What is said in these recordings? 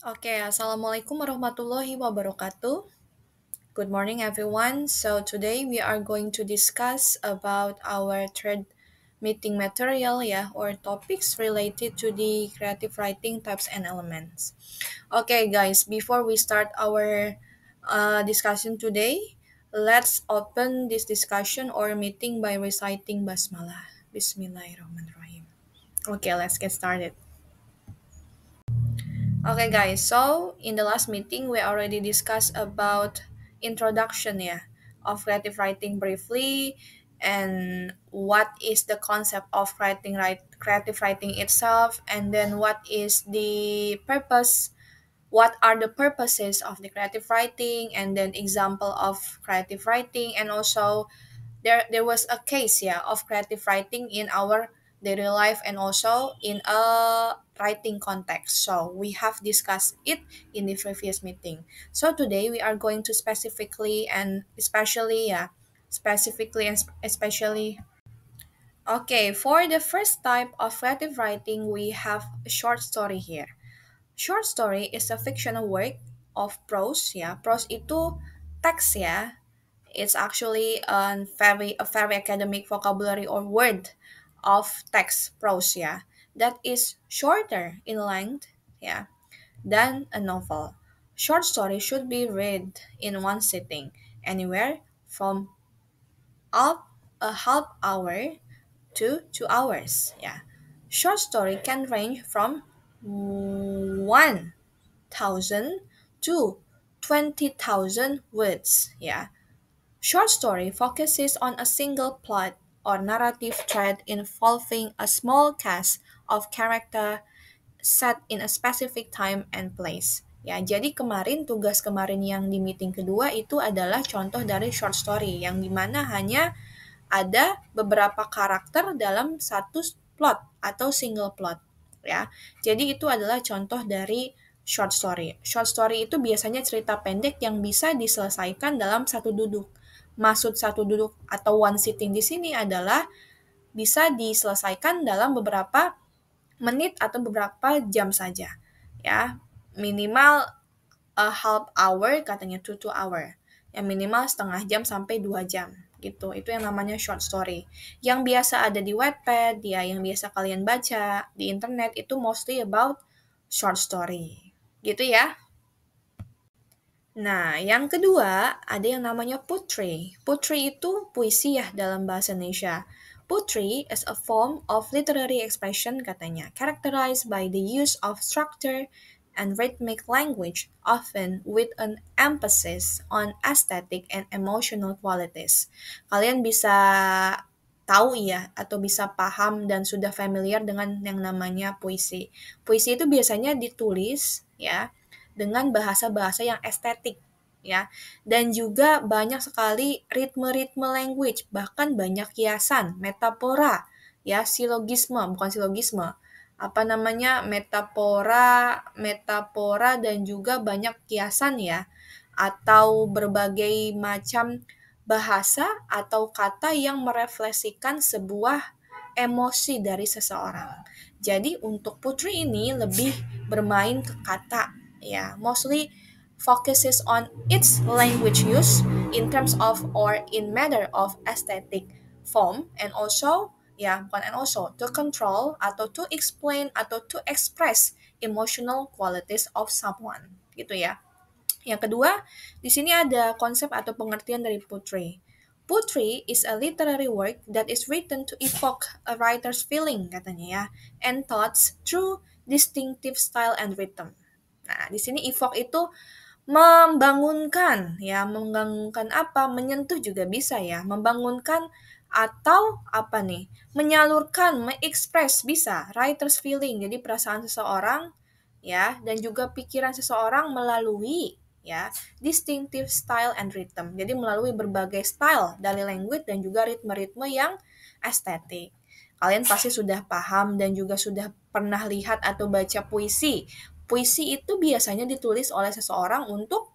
Okay, Assalamualaikum warahmatullahi wabarakatuh. Good morning, everyone. So today we are going to discuss about our third meeting material, or topics related to the creative writing types and elements. Okay, guys, before we start our discussion today, let's open this discussion or meeting by reciting Basmalah. Bismillahirrahmanirrahim. Okay, let's get started. Okay guys, so in the last meeting we already discussed about introduction of creative writing briefly and what is the concept of creative writing itself, and then what are the purposes of the creative writing, and then example of creative writing, and also there was a case of creative writing in our daily life and also in a writing context. So we have discussed it in the previous meeting. So today we are going to specifically and especially. Okay, for the first type of creative writing, we have a short story here. Short story is a fictional work of prose Prose itu teks It's actually a very academic vocabulary or word of text prose that is shorter in length than a novel. Short story should be read in one sitting, anywhere from up a half hour to 2 hours. Short story can range from 1,000 to 20,000 words. Short story focuses on a single plot or narrative thread involving a small cast of character set in a specific time and place. Jadi tugas kemarin yang di meeting kedua itu adalah contoh dari short story yang dimana hanya ada beberapa karakter dalam satu plot atau single plot. Jadi itu adalah contoh dari short story. Short story itu biasanya cerita pendek yang bisa diselesaikan dalam satu duduk. Maksud satu duduk atau one sitting di sini adalah bisa diselesaikan dalam beberapa menit atau beberapa jam saja. Minimal a half hour katanya to 2 hour. Yang minimal setengah jam sampai 2 jam gitu. Itu yang namanya short story. Yang biasa ada di Wattpad, yang biasa kalian baca di internet itu mostly about short story. Gitu ya. Nah, yang kedua ada yang namanya poetry. Poetry itu puisi dalam bahasa Indonesia. Poetry is a form of literary expression katanya, characterized by the use of structure and rhythmic language, often with an emphasis on aesthetic and emotional qualities. Kalian bisa tahu atau bisa paham dan sudah familiar dengan yang namanya puisi. Puisi itu biasanya ditulis dengan bahasa-bahasa yang estetik dan juga banyak sekali ritme-ritme language, bahkan banyak kiasan, metafora silogisme, bukan silogisme, metafora dan juga banyak kiasan atau berbagai macam bahasa atau kata yang merefleksikan sebuah emosi dari seseorang. Jadi untuk putri ini lebih bermain ke kata mostly focuses on its language use in terms of or in matter of aesthetic form and also to control atau to explain atau to express emotional qualities of someone gitu ya. Yang kedua, di sini ada konsep atau pengertian dari poetry. Poetry is a literary work that is written to evoke a writer's feeling katanya and thoughts through distinctive style and rhythm. Nah, di sini evoke itu membangunkan apa? Menyentuh juga bisa membangunkan atau menyalurkan, mengekspres bisa, writer's feeling, jadi perasaan seseorang dan juga pikiran seseorang melalui distinctive style and rhythm. Jadi melalui berbagai style dari language dan juga ritme-ritme yang estetik. Kalian pasti sudah paham dan juga sudah pernah lihat atau baca puisi. Puisi itu biasanya ditulis oleh seseorang untuk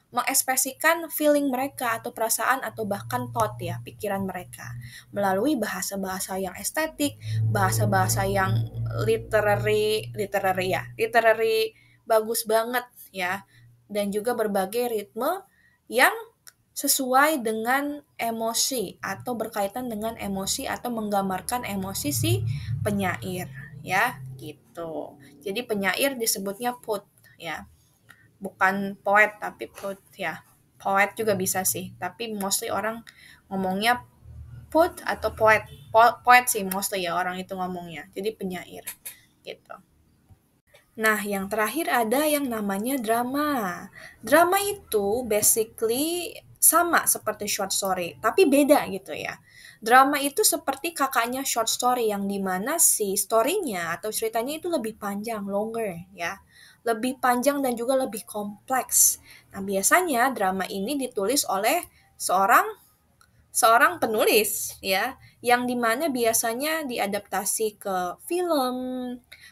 mengekspresikan feeling mereka atau perasaan atau bahkan thought pikiran mereka melalui bahasa-bahasa yang estetik, bahasa-bahasa yang literary bagus banget ya. Dan juga berbagai ritme yang sesuai dengan emosi atau berkaitan dengan emosi atau menggambarkan emosi si penyair ya gitu. Jadi penyair disebutnya poet ya. Bukan poet tapi poet ya. Poet juga bisa sih, tapi mostly orang ngomongnya poet atau poet. Poet sih mostly ya orang itu ngomongnya. Jadi penyair gitu. Nah, yang terakhir ada yang namanya drama. Drama itu basically sama seperti short story, tapi beda gitu ya. Drama itu seperti kakaknya short story yang dimana si story-nya atau ceritanya itu lebih panjang, longer ya. Lebih panjang dan juga lebih kompleks. Nah, biasanya drama ini ditulis oleh seorang seorang penulis ya, yang dimana biasanya diadaptasi ke film,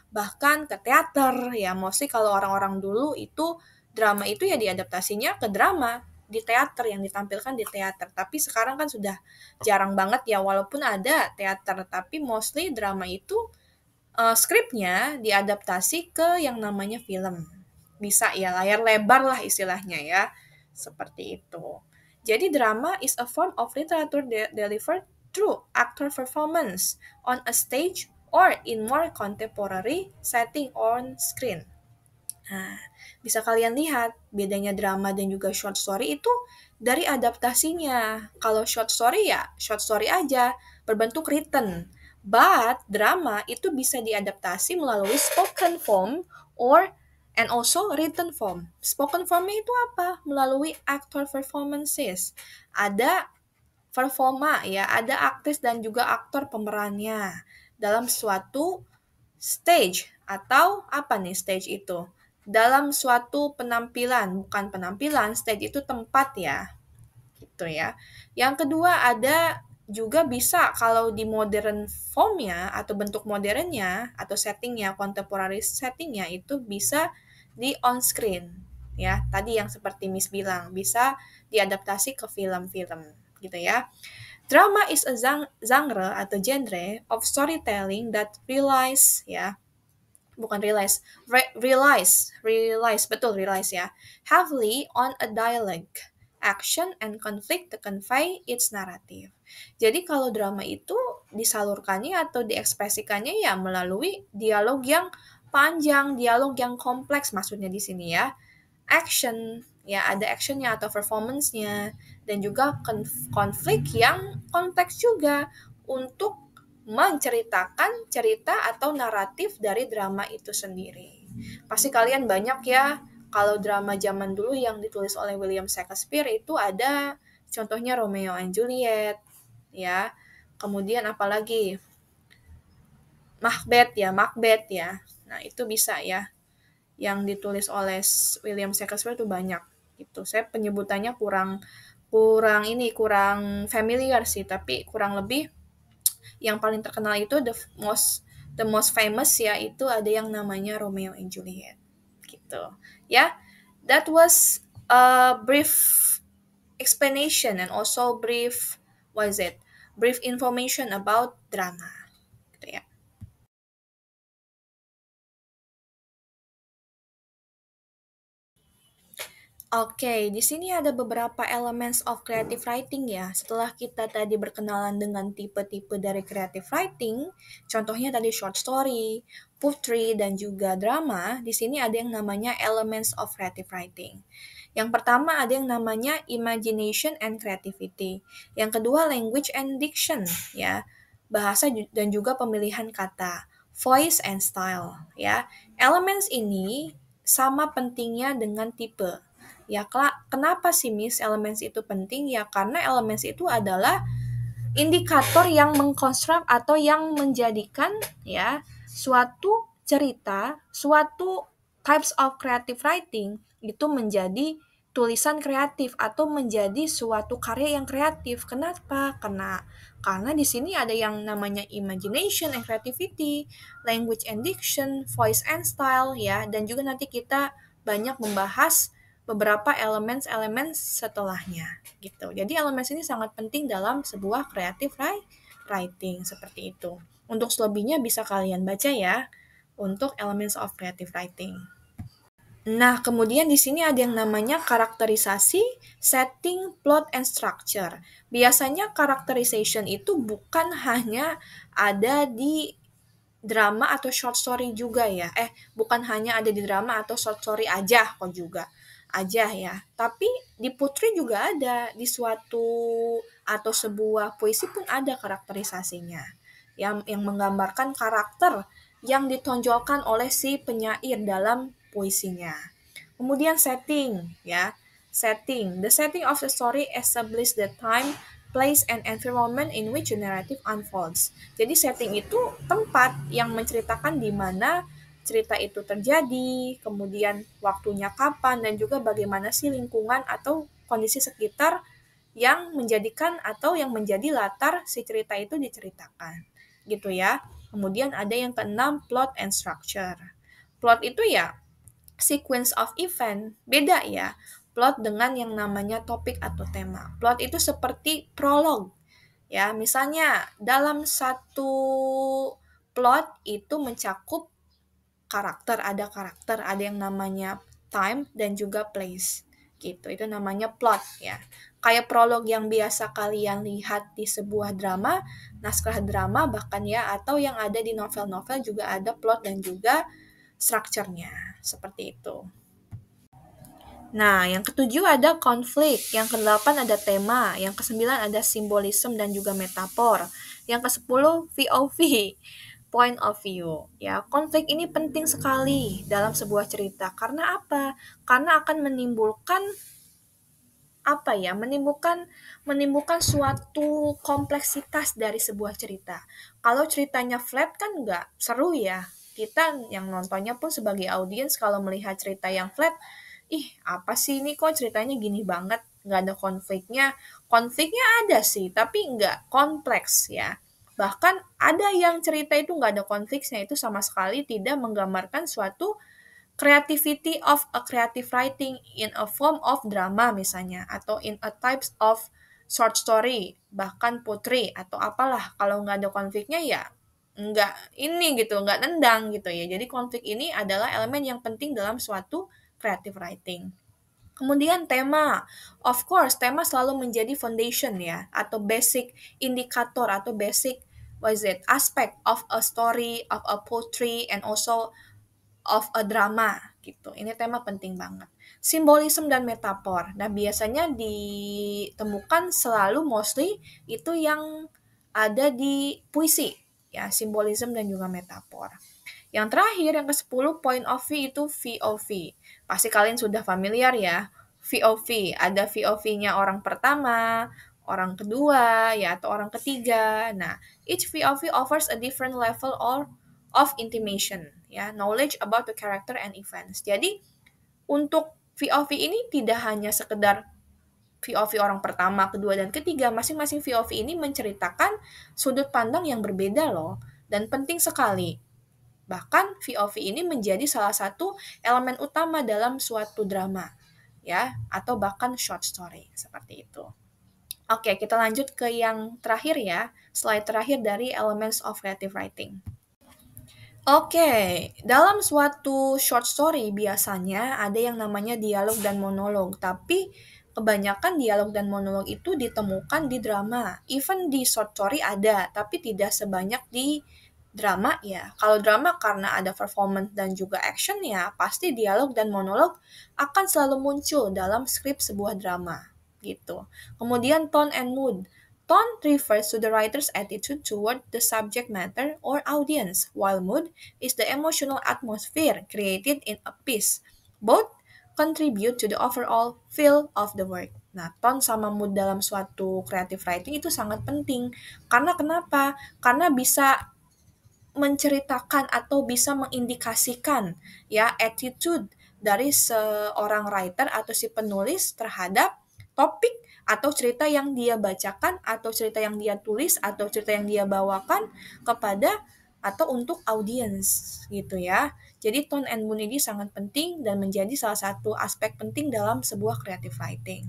bahkan ke teater ya. Mostly kalau orang-orang dulu itu drama itu ya diadaptasinya ke drama di teater yang ditampilkan di teater. Tapi sekarang kan sudah jarang banget ya, walaupun ada teater, tapi mostly drama itu skripnya diadaptasi ke yang namanya film. Bisa ya layar lebar lah istilahnya ya. Seperti itu. Jadi drama is a form of literature delivered through actor performance on a stage or in more contemporary setting on screen. Nah, bisa kalian lihat bedanya drama dan juga short story itu dari adaptasinya. Kalau short story ya short story aja, berbentuk written. But drama itu bisa diadaptasi melalui spoken form or and also written form. Spoken formnya itu apa? Melalui actor performances. Ada performa ya, ada aktris dan juga aktor pemerannya dalam suatu stage atau apa nih stage itu? Dalam suatu penampilan, bukan penampilan, stage itu tempat ya, gitu ya. Yang kedua ada juga bisa kalau di modern formnya atau bentuk modernnya atau settingnya, contemporary settingnya itu bisa di on screen ya. Tadi yang seperti Miss bilang bisa diadaptasi ke film-film gitu ya. Drama is a genre atau genre of storytelling that relies ya bukan realize betul realize ya, heavily on a dialogue, action and conflict to convey its narrative. Jadi kalau drama itu disalurkannya atau diekspresikannya ya melalui dialog yang panjang, dialog yang kompleks maksudnya di sini ya. Action, ya ada actionnya atau performance-nya, dan juga konflik yang kompleks juga untuk menceritakan cerita atau naratif dari drama itu sendiri. Pasti kalian banyak ya, kalau drama zaman dulu yang ditulis oleh William Shakespeare itu ada contohnya Romeo and Juliet, ya. Kemudian apalagi Macbeth ya. Nah, itu bisa ya. Yang ditulis oleh William Shakespeare itu banyak gitu. Saya penyebutannya kurang kurang ini kurang familiar sih, tapi kurang lebih yang paling terkenal itu the most famous ya itu ada yang namanya Romeo and Juliet gitu ya. That was a brief explanation and also brief what is it brief information about drama gitu ya. Oke, di sini ada beberapa elements of creative writing ya. Setelah kita tadi berkenalan dengan tipe-tipe dari creative writing, contohnya tadi short story, poetry, dan juga drama, di sini ada yang namanya elements of creative writing. Yang pertama ada yang namanya imagination and creativity. Yang kedua language and diction ya. Bahasa dan juga pemilihan kata. Voice and style ya. Elements ini sama pentingnya dengan tipe. Ya, kenapa sih Miss elements itu penting? Ya, karena elements itu adalah indikator yang mengkonstruk atau yang menjadikan ya suatu cerita, suatu types of creative writing itu menjadi tulisan kreatif atau menjadi suatu karya yang kreatif. Kenapa? Karena di sini ada yang namanya imagination and creativity, language and diction, voice and style ya, dan juga nanti kita banyak membahas beberapa elemen-elemen setelahnya gitu. Jadi elemen ini sangat penting dalam sebuah creative writing seperti itu. Untuk selebihnya bisa kalian baca ya untuk elements of creative writing. Nah, kemudian di sini ada yang namanya karakterisasi, setting, plot, and structure. Biasanya characterization itu bukan hanya ada di drama atau short story juga ya. Bukan hanya ada di drama atau short story aja kok juga. Aja ya. Tapi di Putri juga ada, di suatu atau sebuah puisi pun ada karakterisasinya. Yang menggambarkan karakter yang ditonjolkan oleh si penyair dalam puisinya. Kemudian setting ya. Setting. The setting of the story establish the time, place, and environment in which the narrative unfolds. Jadi setting itu tempat yang menceritakan di mana cerita itu terjadi, kemudian waktunya kapan, dan juga bagaimana sih lingkungan atau kondisi sekitar yang menjadikan atau yang menjadi latar si cerita itu diceritakan. Gitu ya. Kemudian ada yang keenam, plot and structure. Plot itu ya sequence of event, beda ya. Plot dengan yang namanya topik atau tema. Plot itu seperti prolog. Ya, misalnya dalam satu plot itu mencakup karakter, ada yang namanya time dan juga place. Gitu. Itu namanya plot ya. Kayak prolog yang biasa kalian lihat di sebuah drama, naskah drama bahkan ya, atau yang ada di novel-novel juga ada plot dan juga strukturnya. Seperti itu. Nah, yang ketujuh ada konflik, yang kedelapan ada tema, yang kesembilan ada simbolisme dan juga metafor, yang kesepuluh VOV, point of view. Ya, konflik ini penting sekali dalam sebuah cerita. Karena apa? Karena akan menimbulkan menimbulkan suatu kompleksitas dari sebuah cerita. Kalau ceritanya flat kan nggak seru ya. Kita yang nontonnya pun sebagai audiens kalau melihat cerita yang flat, ih apa sih ini kok ceritanya gini banget, nggak ada konfliknya. Konfliknya ada sih, tapi nggak kompleks ya. Bahkan ada yang cerita itu nggak ada konfliknya, itu sama sekali tidak menggambarkan suatu creativity of a creative writing in a form of drama misalnya, atau in a types of short story, bahkan putri atau apalah. Kalau nggak ada konfliknya ya nggak ini gitu, nggak nendang gitu ya. Jadi konflik ini adalah elemen yang penting dalam suatu creative writing. Kemudian tema, of course tema selalu menjadi foundation ya, atau basic indikator atau basic what is it aspect of a story, of a poetry, and also of a drama gitu. Ini tema penting banget. Simbolisme dan metafor. Nah, biasanya ditemukan selalu mostly itu yang ada di puisi ya, simbolisme dan juga metafor. Yang terakhir yang ke-10 point of view itu VOV. Pasti kalian sudah familiar ya. VOV, ada VOV-nya orang pertama, orang kedua, ya atau orang ketiga. Nah, each VOV offers a different level of intimation, ya, knowledge about the character and events. Jadi, untuk VOV ini tidak hanya sekedar VOV orang pertama, kedua, dan ketiga, masing-masing VOV ini menceritakan sudut pandang yang berbeda loh, dan penting sekali. Bahkan VOV ini menjadi salah satu elemen utama dalam suatu drama, ya, atau bahkan short story, seperti itu. Oke, kita lanjut ke yang terakhir ya, slide terakhir dari Elements of Creative Writing. Oke, dalam suatu short story biasanya ada yang namanya dialog dan monolog, tapi kebanyakan dialog dan monolog itu ditemukan di drama. Even di short story ada, tapi tidak sebanyak di drama ya. Kalau drama karena ada performance dan juga action ya, pasti dialog dan monolog akan selalu muncul dalam skrip sebuah drama gitu. Kemudian tone and mood. Tone refers to the writer's attitude toward the subject matter or audience, while mood is the emotional atmosphere created in a piece. Both contribute to the overall feel of the work. Nah, tone sama mood dalam suatu creative writing itu sangat penting. Karena kenapa? Karena bisa menceritakan atau bisa mengindikasikan ya attitude dari seorang writer atau si penulis terhadap topik atau cerita yang dia bacakan atau cerita yang dia tulis atau cerita yang dia bawakan kepada atau untuk audiens gitu ya. Jadi tone and mood ini sangat penting dan menjadi salah satu aspek penting dalam sebuah creative writing.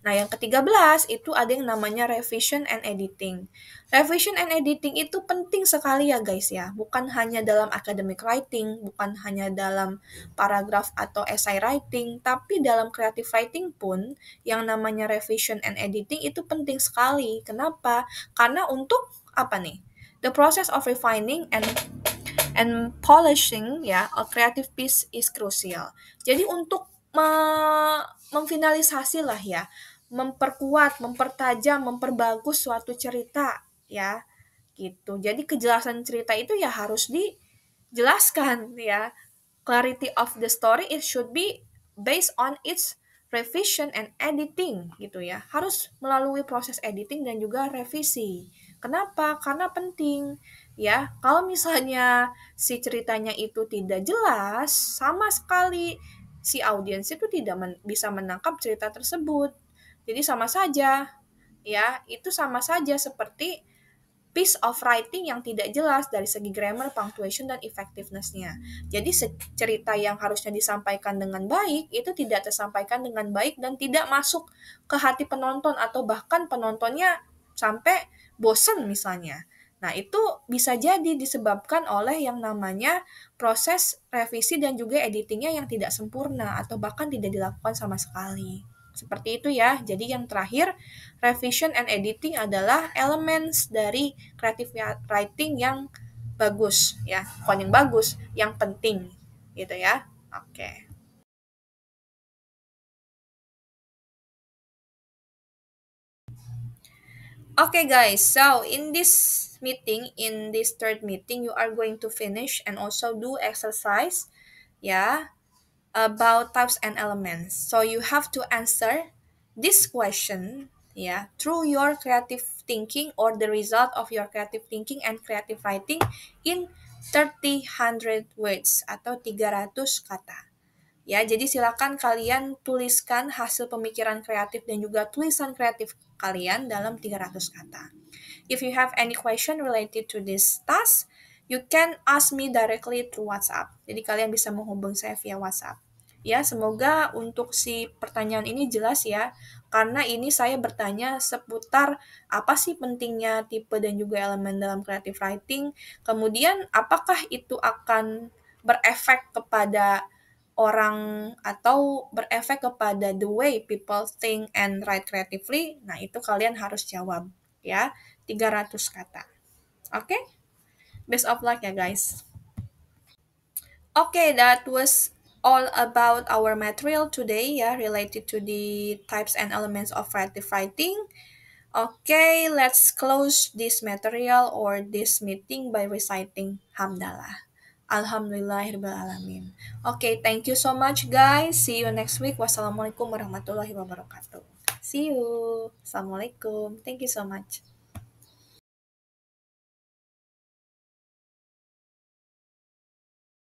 Nah, yang ke-13 itu ada yang namanya revision and editing. Revision and editing itu penting sekali ya guys ya, bukan hanya dalam academic writing, bukan hanya dalam paragraf atau essay writing, tapi dalam creative writing pun yang namanya revision and editing itu penting sekali. Kenapa? Karena untuk apa nih? The process of refining and polishing ya a creative piece is crucial. Jadi untuk memfinalisasi lah ya, memperkuat, mempertajam, memperbagus suatu cerita ya gitu. Jadi kejelasan cerita itu ya harus dijelaskan ya. Clarity of the story it should be based on its revision and editing gitu ya. Harus melalui proses editing dan juga revisi. Kenapa? Karena penting ya. Kalau misalnya si ceritanya itu tidak jelas, sama sekali si audiens itu tidak bisa menangkap cerita tersebut. Jadi sama saja ya, itu sama saja seperti piece of writing yang tidak jelas dari segi grammar, punctuation, dan effectiveness-nya. Jadi cerita yang harusnya disampaikan dengan baik itu tidak tersampaikan dengan baik dan tidak masuk ke hati penonton atau bahkan penontonnya sampai bosen misalnya. Nah, itu bisa jadi disebabkan oleh yang namanya proses revisi dan juga editingnya yang tidak sempurna atau bahkan tidak dilakukan sama sekali. Seperti itu ya. Jadi yang terakhir, revision and editing adalah elements dari creative writing yang bagus ya. Bukan yang bagus, yang penting gitu ya. Oke. Okay guys, so in this meeting, in this third meeting, you are going to finish and also do exercise, yeah, about types and elements. So you have to answer this question, yeah, through your creative thinking or the result of your creative thinking and creative writing in 300 words atau 300 kata. Ya, jadi silakan kalian tuliskan hasil pemikiran kreatif dan juga tulisan kreatif kalian dalam 300 kata. If you have any question related to this task, you can ask me directly through WhatsApp. Jadi kalian bisa menghubungi saya via WhatsApp. Ya, semoga untuk si pertanyaan ini jelas ya, karena ini saya bertanya seputar apa sih pentingnya tipe dan juga elemen dalam creative writing, kemudian apakah itu akan berefek kepada orang atau berefek kepada the way people think and write creatively. Nah, itu kalian harus jawab ya, 300 kata. Oke? Okay? Best of luck ya guys. Okay, that was all about our material today ya, related to the types and elements of creative writing. Okay, let's close this material or this meeting by reciting Hamdalah. Alhamdulillahirrahmanirrahim. Okay, thank you so much guys. See you next week. Wassalamualaikum warahmatullahi wabarakatuh. See you. Assalamualaikum. Thank you so much.